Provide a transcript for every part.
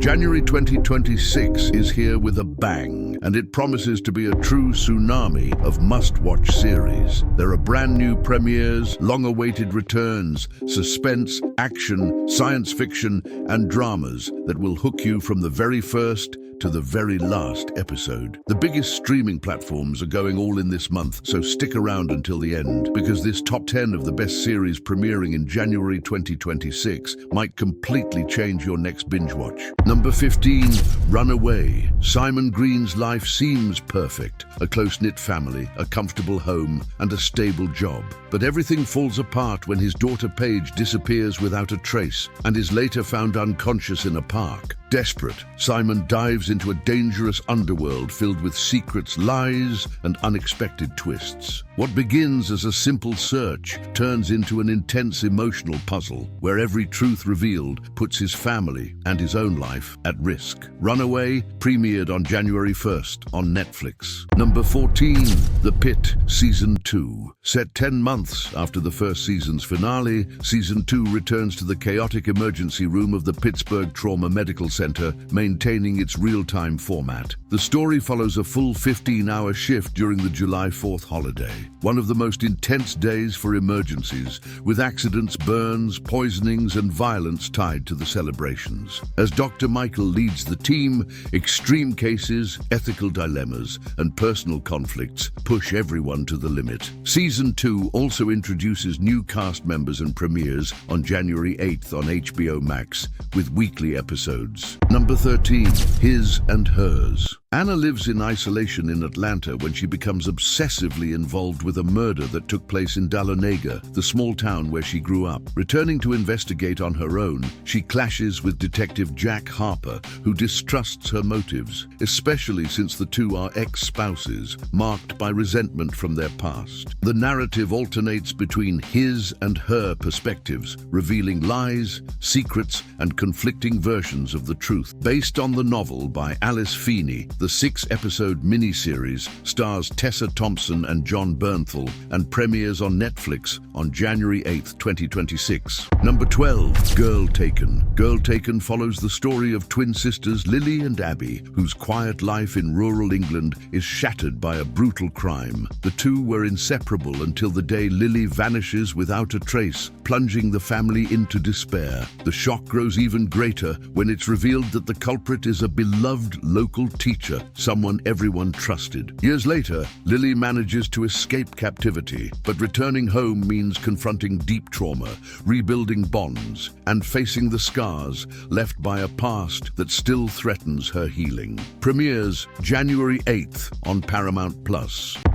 January 2026 is here with a bang, and it promises to be a true tsunami of must-watch series. There are brand new premieres, long-awaited returns, suspense, action, science fiction, and dramas that will hook you from the very first to the very last episode. The biggest streaming platforms are going all in this month, so stick around until the end, because this top 10 of the best series premiering in January 2026 might completely change your next binge watch. Number 15, Runaway. Simon Green's life seems perfect. A close-knit family, a comfortable home, and a stable job. But everything falls apart when his daughter Paige disappears without a trace and is later found unconscious in a park. Desperate, Simon dives into a dangerous underworld filled with secrets, lies, and unexpected twists. What begins as a simple search turns into an intense emotional puzzle where every truth revealed puts his family and his own life at risk. Runaway premiered on January 1st on Netflix. Number 14, The Pit Season 2. Set 10 months after the first season's finale, Season 2 returns to the chaotic emergency room of the Pittsburgh Trauma Medical Center, maintaining its real-time format. The story follows a full 15-hour shift during the July 4th holiday, one of the most intense days for emergencies, with accidents, burns, poisonings, and violence tied to the celebrations. As Dr. Michael leads the team, extreme cases, ethical dilemmas, and personal conflicts push everyone to the limit. Season 2 also introduces new cast members and premieres on January 8th on HBO Max, with weekly episodes. Number 13, His and Hers. Anna lives in isolation in Atlanta when she becomes obsessively involved with a murder that took place in Dahlonega, the small town where she grew up. Returning to investigate on her own, she clashes with Detective Jack Harper, who distrusts her motives, especially since the two are ex-spouses, marked by resentment from their past. The narrative alternates between his and her perspectives, revealing lies, secrets, and conflicting versions of the truth. Based on the novel by Alice Feeney, the 6-episode miniseries stars Tessa Thompson and John Bernthal and premieres on Netflix on January 8th, 2026. Number 12, Girl Taken. Girl Taken follows the story of twin sisters Lily and Abby, whose quiet life in rural England is shattered by a brutal crime. The two were inseparable until the day Lily vanishes without a trace, plunging the family into despair. The shock grows even greater when it's revealed that the culprit is a beloved local teacher, someone everyone trusted. Years later, Lily manages to escape captivity, but returning home means confronting deep trauma, rebuilding bonds, and facing the scars left by a past that still threatens her healing. Premieres January 8th on Paramount+.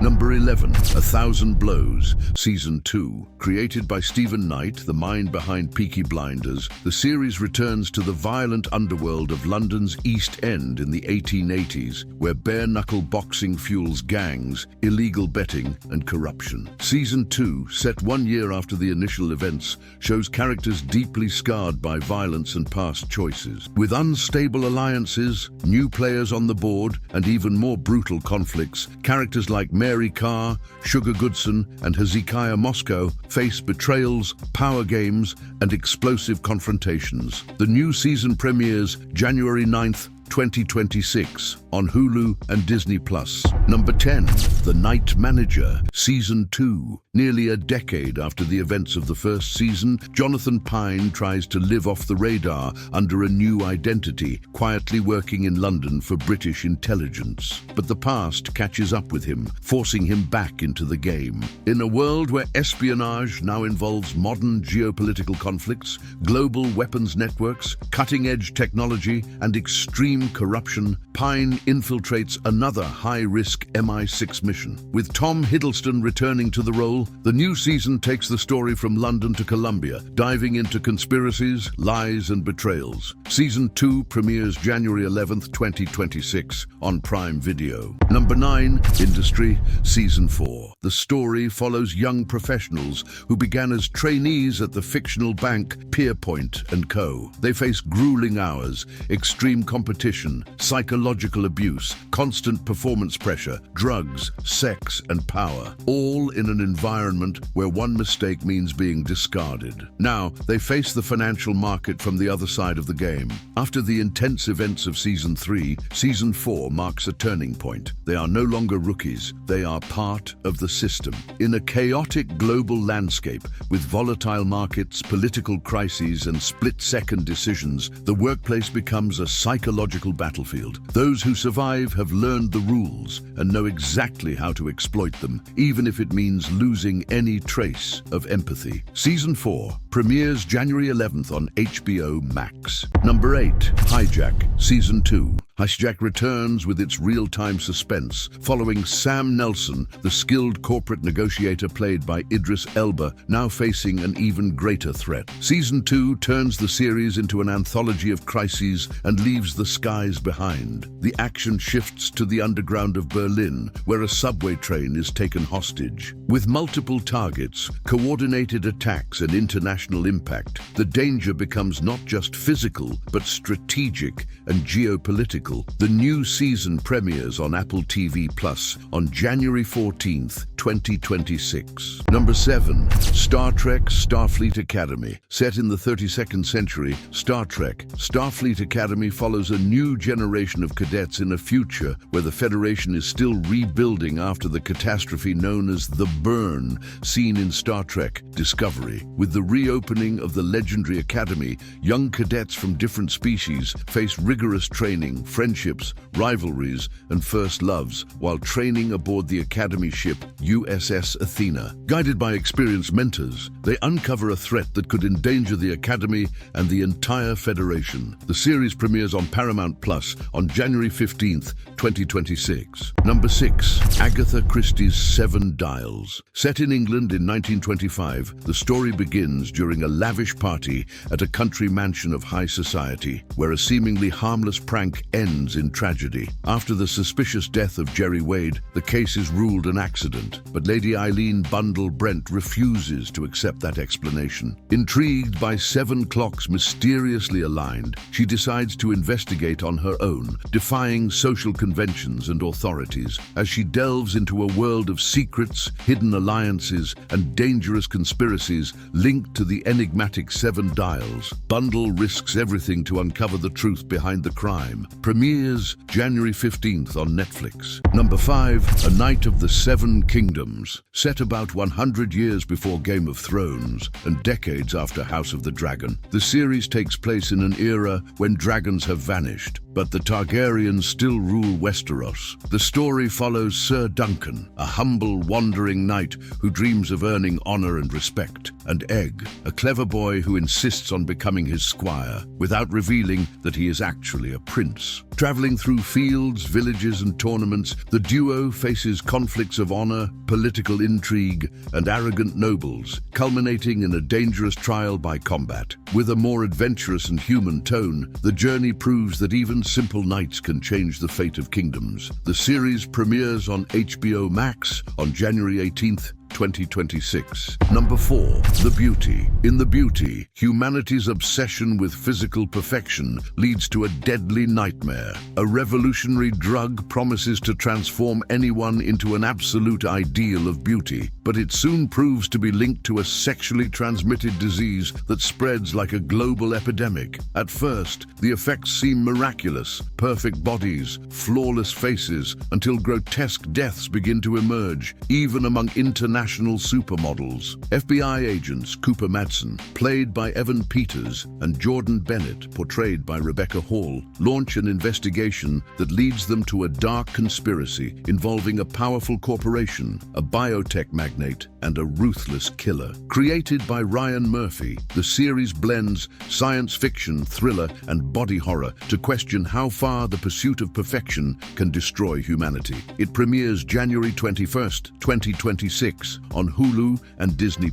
Number 11, 1,000 Blows, Season 2. Created by Stephen Knight, the mind behind Peaky Blinders, the series returns to the violent underworld of London's East End in the 1880s, where bare-knuckle boxing fuels gangs, illegal betting, and corruption. Season 2, set 1 year after the initial events, shows characters deeply scarred by violence and past choices. With unstable alliances, new players on the board, and even more brutal conflicts, characters like Mary Carr, Sugar Goodson, and Hezekiah Moscow face betrayals, power games, and explosive confrontations. The new season premieres January 9th, 2026 on Hulu and Disney+. Number 10, The Night Manager, Season 2. Nearly a decade after the events of the first season, Jonathan Pine tries to live off the radar under a new identity, quietly working in London for British intelligence. But the past catches up with him, forcing him back into the game. In a world where espionage now involves modern geopolitical conflicts, global weapons networks, cutting-edge technology, and extreme corruption, Pine infiltrates another high-risk MI6 mission. With Tom Hiddleston returning to the role, the new season takes the story from London to Colombia, diving into conspiracies, lies, and betrayals. Season 2 premieres January 11th, 2026 on Prime Video. Number 9, Industry, Season 4. The story follows young professionals who began as trainees at the fictional bank Pierpoint & Co. They face grueling hours, extreme competition, psychological abuse, constant performance pressure, drugs, sex, and power, all in an environment environment where one mistake means being discarded. Now, they face the financial market from the other side of the game. After the intense events of Season 3, Season 4 marks a turning point. They are no longer rookies, they are part of the system. In a chaotic global landscape, with volatile markets, political crises, and split-second decisions, the workplace becomes a psychological battlefield. Those who survive have learned the rules and know exactly how to exploit them, even if it means losing any trace of empathy. Season 4 premieres January 11th on HBO Max. Number 8. Hijack, Season 2. Hijack returns with its real-time suspense, following Sam Nelson, the skilled corporate negotiator played by Idris Elba, now facing an even greater threat. Season 2 turns the series into an anthology of crises and leaves the skies behind. The action shifts to the underground of Berlin, where a subway train is taken hostage. With multiple targets, coordinated attacks, and international impact, the danger becomes not just physical, but strategic and geopolitical. The new season premieres on Apple TV+ on January 14th, 2026. Number 7. Star Trek Starfleet Academy. Set in the 32nd century, Star Trek Starfleet Academy follows a new generation of cadets in a future where the Federation is still rebuilding after the catastrophe known as the Burn, seen in Star Trek Discovery. With the reopening of the legendary academy, young cadets from different species face rigorous training, friendships, rivalries, and first loves while training aboard the Academy ship USS Athena. Guided by experienced mentors, they uncover a threat that could endanger the Academy and the entire Federation. The series premieres on Paramount Plus on January 15th, 2026. Number 6. Agatha Christie's Seven Dials. Set in England in 1925, the story begins during a lavish party at a country mansion of high society, where a seemingly harmless prank ends in tragedy. After the suspicious death of Jerry Wade, the case is ruled an accident, but Lady Eileen Bundle Brent refuses to accept that explanation. Intrigued by 7 clocks mysteriously aligned, she decides to investigate on her own, defying social conventions and authorities. As she delves into a world of secrets, hidden alliances, and dangerous conspiracies linked to the enigmatic Seven Dials, Bundle risks everything to uncover the truth behind the crime. Premieres January 15th on Netflix. Number 5. A Knight of the Seven Kingdoms. Set about 100 years before Game of Thrones and decades after House of the Dragon, the series takes place in an era when dragons have vanished, but the Targaryens still rule Westeros. The story follows Sir Duncan, a humble, wandering knight who dreams of earning honor and respect, and Egg, a clever boy who insists on becoming his squire, without revealing that he is actually a prince. Traveling through fields, villages, and tournaments, the duo faces conflicts of honor, political intrigue, and arrogant nobles, culminating in a dangerous trial by combat. With a more adventurous and human tone, the journey proves that even simple knights can change the fate of kingdoms. The series premieres on HBO Max on January 18th, 2026. Number 4. The Beauty. In The Beauty, humanity's obsession with physical perfection leads to a deadly nightmare. A revolutionary drug promises to transform anyone into an absolute ideal of beauty, but it soon proves to be linked to a sexually transmitted disease that spreads like a global epidemic. At first, the effects seem miraculous: perfect bodies, flawless faces, until grotesque deaths begin to emerge, even among international supermodels. FBI agents Cooper Madsen, played by Evan Peters, and Jordan Bennett, portrayed by Rebecca Hall, launch an investigation that leads them to a dark conspiracy involving a powerful corporation, a biotech magnate, and a ruthless killer. Created by Ryan Murphy, the series blends science fiction, thriller, and body horror to question how far the pursuit of perfection can destroy humanity. It premieres January 21st, 2026 on Hulu and Disney+.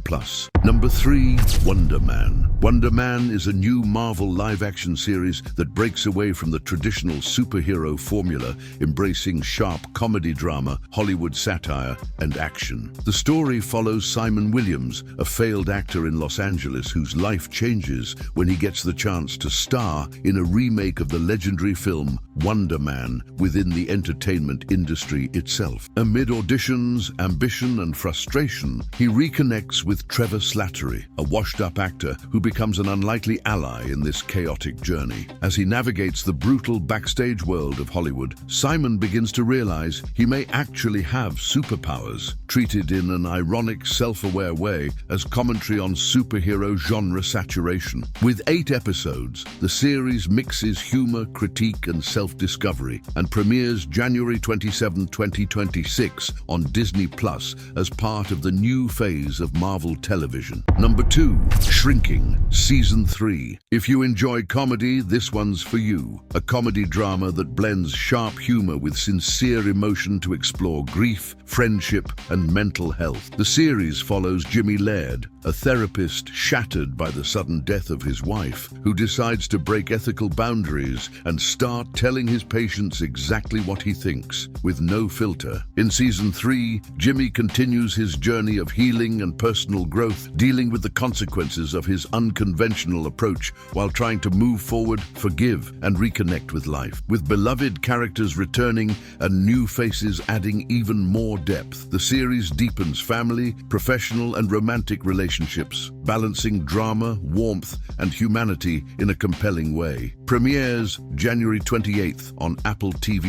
Number 3. Wonder Man. Wonder Man is a new Marvel live-action series that breaks away from the traditional superhero formula, embracing sharp comedy drama, Hollywood satire, and action. The story follows Simon Williams, a failed actor in Los Angeles whose life changes when he gets the chance to star in a remake of the legendary film Wonder Man within the entertainment industry itself. Amid auditions, ambition, and frustration, frustration, he reconnects with Trevor Slattery, a washed-up actor who becomes an unlikely ally in this chaotic journey. As he navigates the brutal backstage world of Hollywood, Simon begins to realize he may actually have superpowers, treated in an ironic, self-aware way as commentary on superhero genre saturation. With 8 episodes, the series mixes humor, critique, and self-discovery, and premieres January 27, 2026 on Disney Plus as part of the new phase of Marvel Television. Number 2, Shrinking, Season 3. If you enjoy comedy, this one's for you. A comedy drama that blends sharp humor with sincere emotion to explore grief, friendship, and mental health. The series follows Jimmy Laird, a therapist shattered by the sudden death of his wife, who decides to break ethical boundaries and start telling his patients exactly what he thinks, with no filter. In Season 3, Jimmy continues his journey of healing and personal growth, dealing with the consequences of his unconventional approach while trying to move forward, forgive, and reconnect with life. With beloved characters returning and new faces adding even more depth, the series deepens family, professional, and romantic relationships, balancing drama, warmth, and humanity in a compelling way. Premieres January 28th on Apple TV+.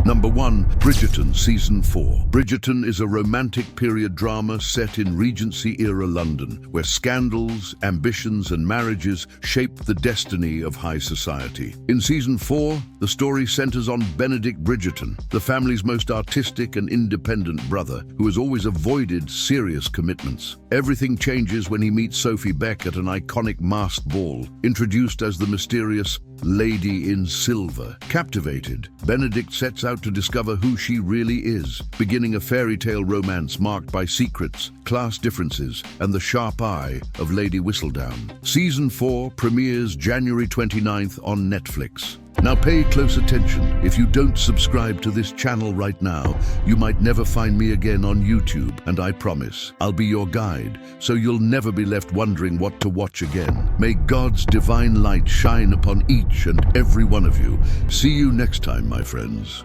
Number 1, Bridgerton Season 4. Bridgerton is a romantic period drama set in Regency-era London, where scandals, ambitions, and marriages shape the destiny of high society. In Season 4, the story centers on Benedict Bridgerton, the family's most artistic and independent brother, who has always avoided serious commitments. Everything changes when he meets Sophie Beck at an iconic masked ball, introduced as the mysterious Lady in Silver. Captivated, Benedict sets out to discover who she really is, beginning a fairy tale romance marked by secrets, class differences, and the sharp eye of Lady Whistledown. Season 4 premieres January 29th on Netflix. Now pay close attention. If you don't subscribe to this channel right now, you might never find me again on YouTube, and I promise I'll be your guide, so you'll never be left wondering what to watch again. May God's divine light shine upon each and every one of you. See you next time, my friends.